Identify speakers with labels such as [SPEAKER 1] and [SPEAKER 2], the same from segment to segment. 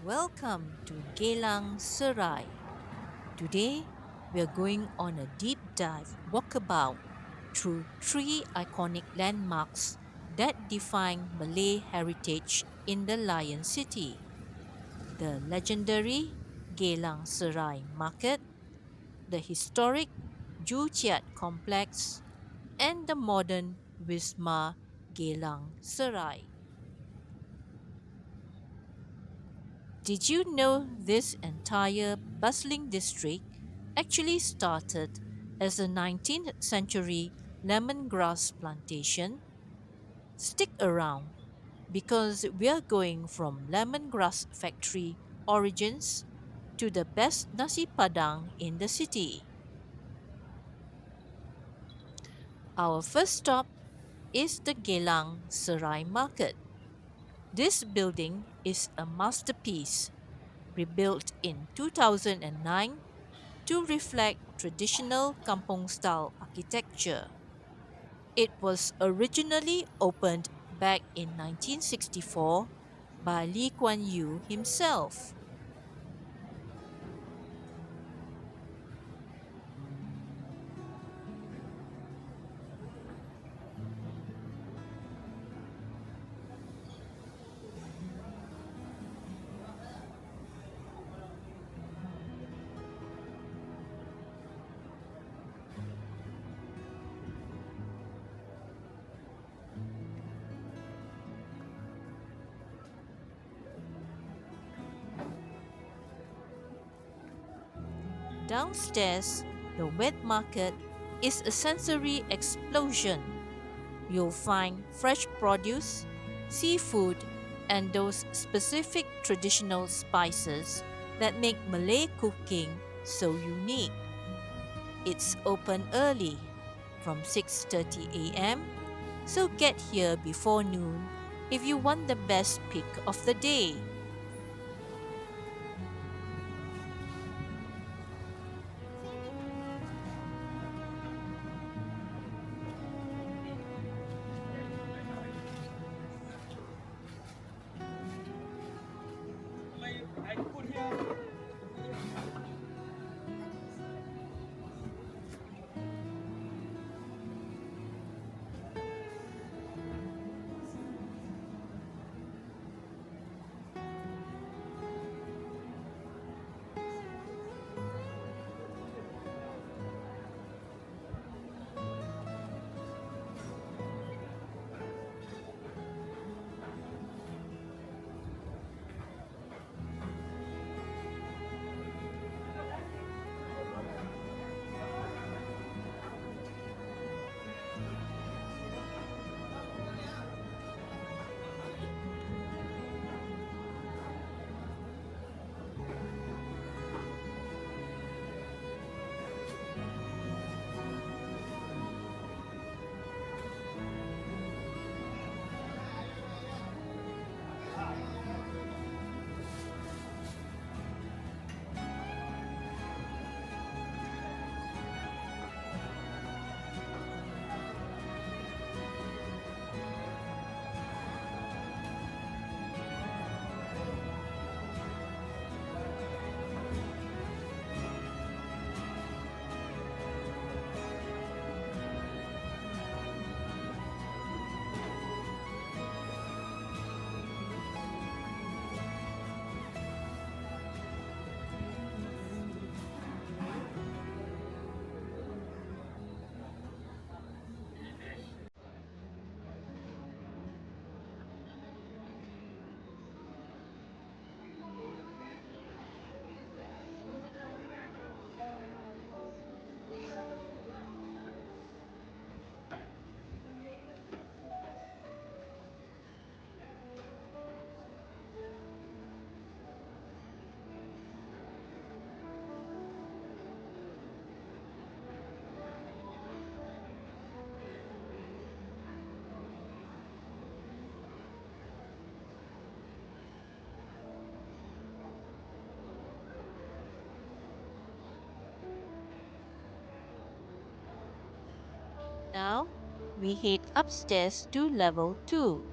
[SPEAKER 1] welcome to Geylang Serai. Today, we are going on a deep dive walkabout through three iconic landmarks that define Malay heritage in the Lion City: the legendary Geylang Serai Market, the historic Joo Chiat Complex, and the modern Wisma Geylang Serai. Did you know this entire bustling district actually started as a 19th century lemongrass plantation? Stick around because we are going from lemongrass factory origins to the best Nasi Padang in the city. Our first stop is the Geylang Serai Market. This building is a masterpiece, rebuilt in 2009 to reflect traditional kampong style architecture. It was originally opened back in 1964 by Lee Kuan Yew himself. Downstairs, the wet market is a sensory explosion. You'll find fresh produce, seafood, and those specific traditional spices that make Malay cooking so unique. It's open early from 6:30 a.m., so get here before noon if you want the best pick of the day. Now, we head upstairs to level 2.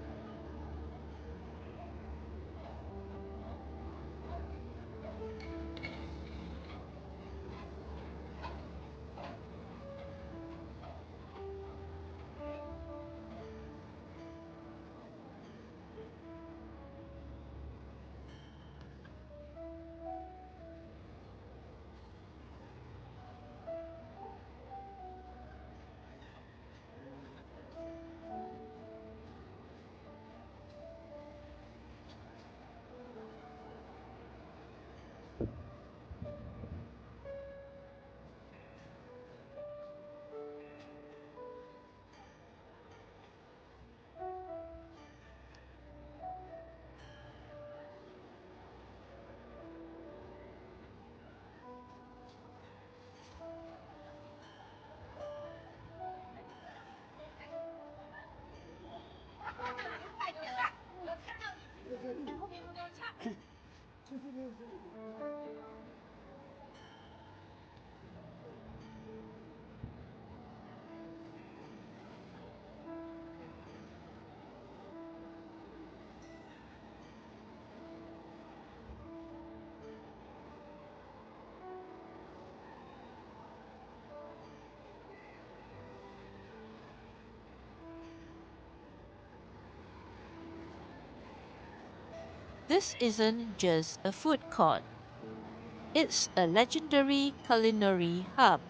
[SPEAKER 1] This isn't just a food court, it's a legendary culinary hub.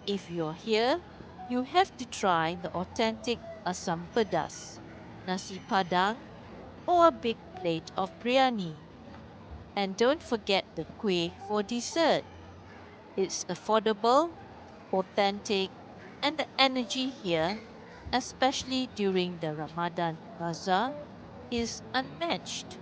[SPEAKER 1] If you're here, you have to try the authentic asam pedas, nasi padang, or a big plate of biryani. And don't forget the kueh for dessert. It's affordable, authentic, and the energy here, especially during the Ramadan Bazaar, is unmatched.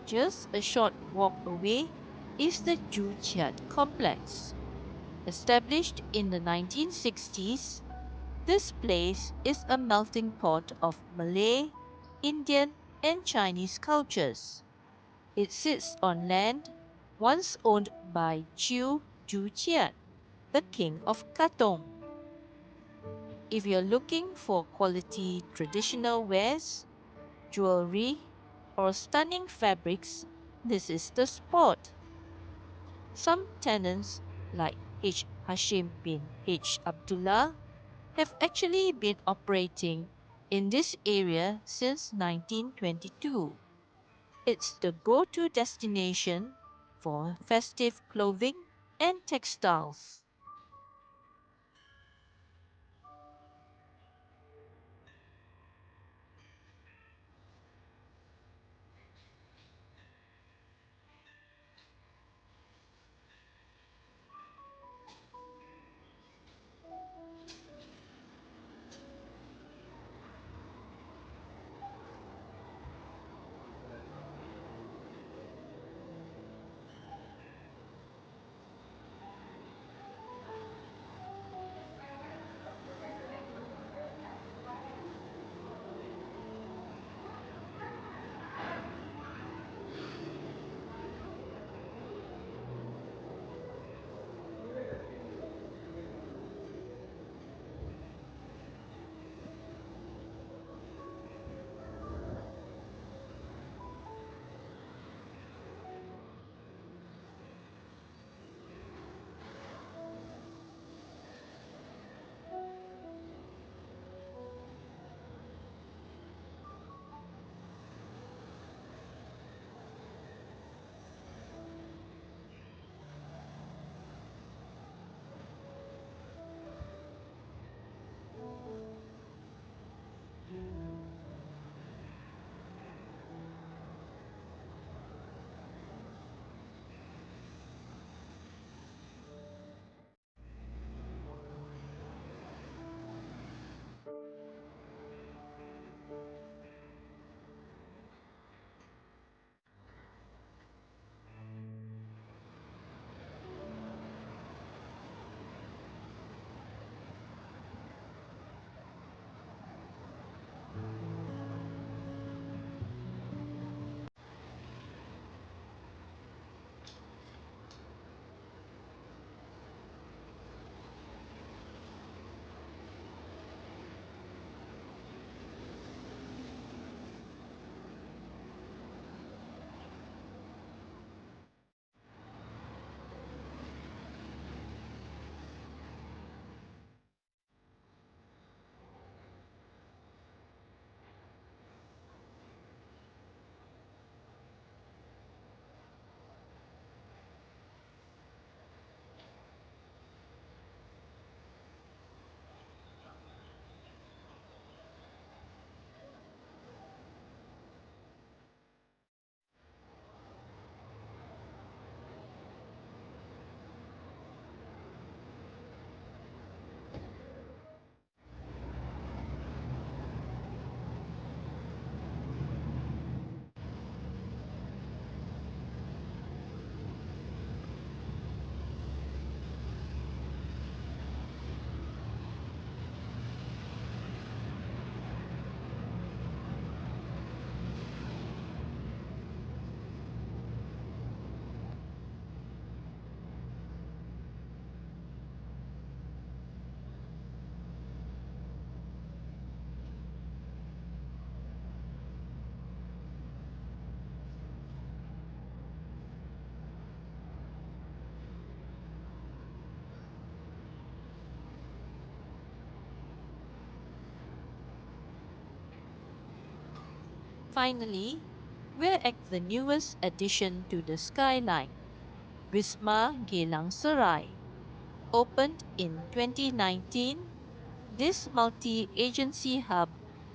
[SPEAKER 1] Just a short walk away is the Joo Chiat Complex. Established in the 1960s, this place is a melting pot of Malay, Indian, and Chinese cultures. It sits on land once owned by Joo Chiat, the king of Katong. If you're looking for quality traditional wares, jewelry, or stunning fabrics, this is the spot. Some tenants, like H. Hashim bin H. Abdullah, have actually been operating in this area since 1922. It's the go-to destination for festive clothing and textiles. Finally, we're at the newest addition to the skyline, Wisma Geylang Serai. Opened in 2019, this multi-agency hub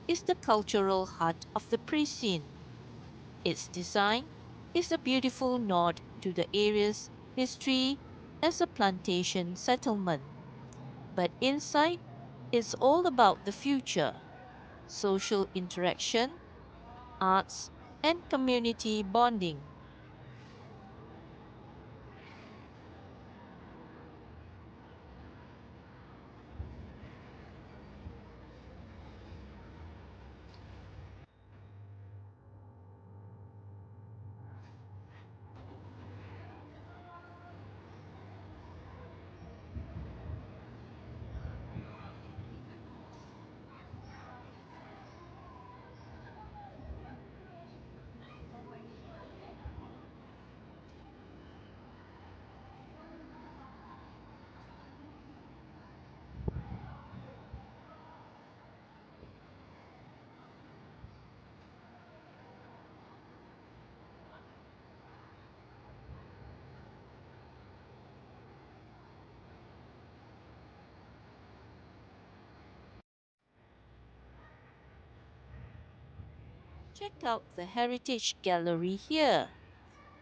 [SPEAKER 1] is the cultural heart of the precinct. Its design is a beautiful nod to the area's history as a plantation settlement. But inside, it's all about the future, social interaction, arts, and community bonding. Check out the Heritage Gallery here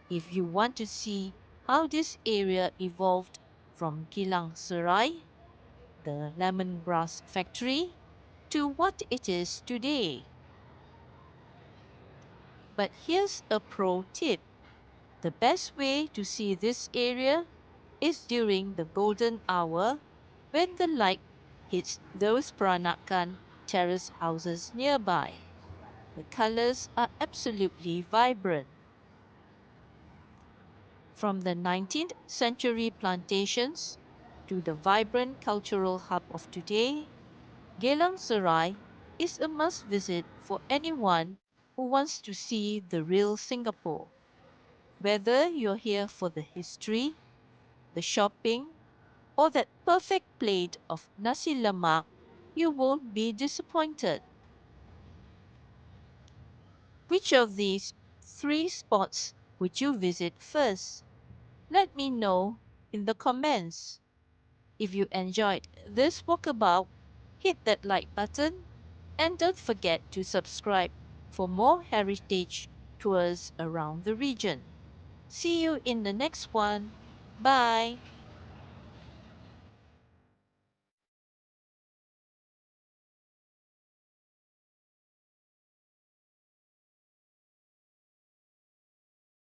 [SPEAKER 1] if you want to see how this area evolved from Geylang Serai, the lemongrass factory, to what it is today. But here's a pro tip. The best way to see this area is during the golden hour when the light hits those Peranakan terrace houses nearby. The colors are absolutely vibrant. From the 19th century plantations to the vibrant cultural hub of today, Geylang Serai is a must visit for anyone who wants to see the real Singapore. Whether you're here for the history, the shopping, or that perfect plate of nasi lemak, you won't be disappointed. Which of these three spots would you visit first? Let me know in the comments. If you enjoyed this walkabout, hit that like button and don't forget to subscribe for more heritage tours around the region. See you in the next one. Bye.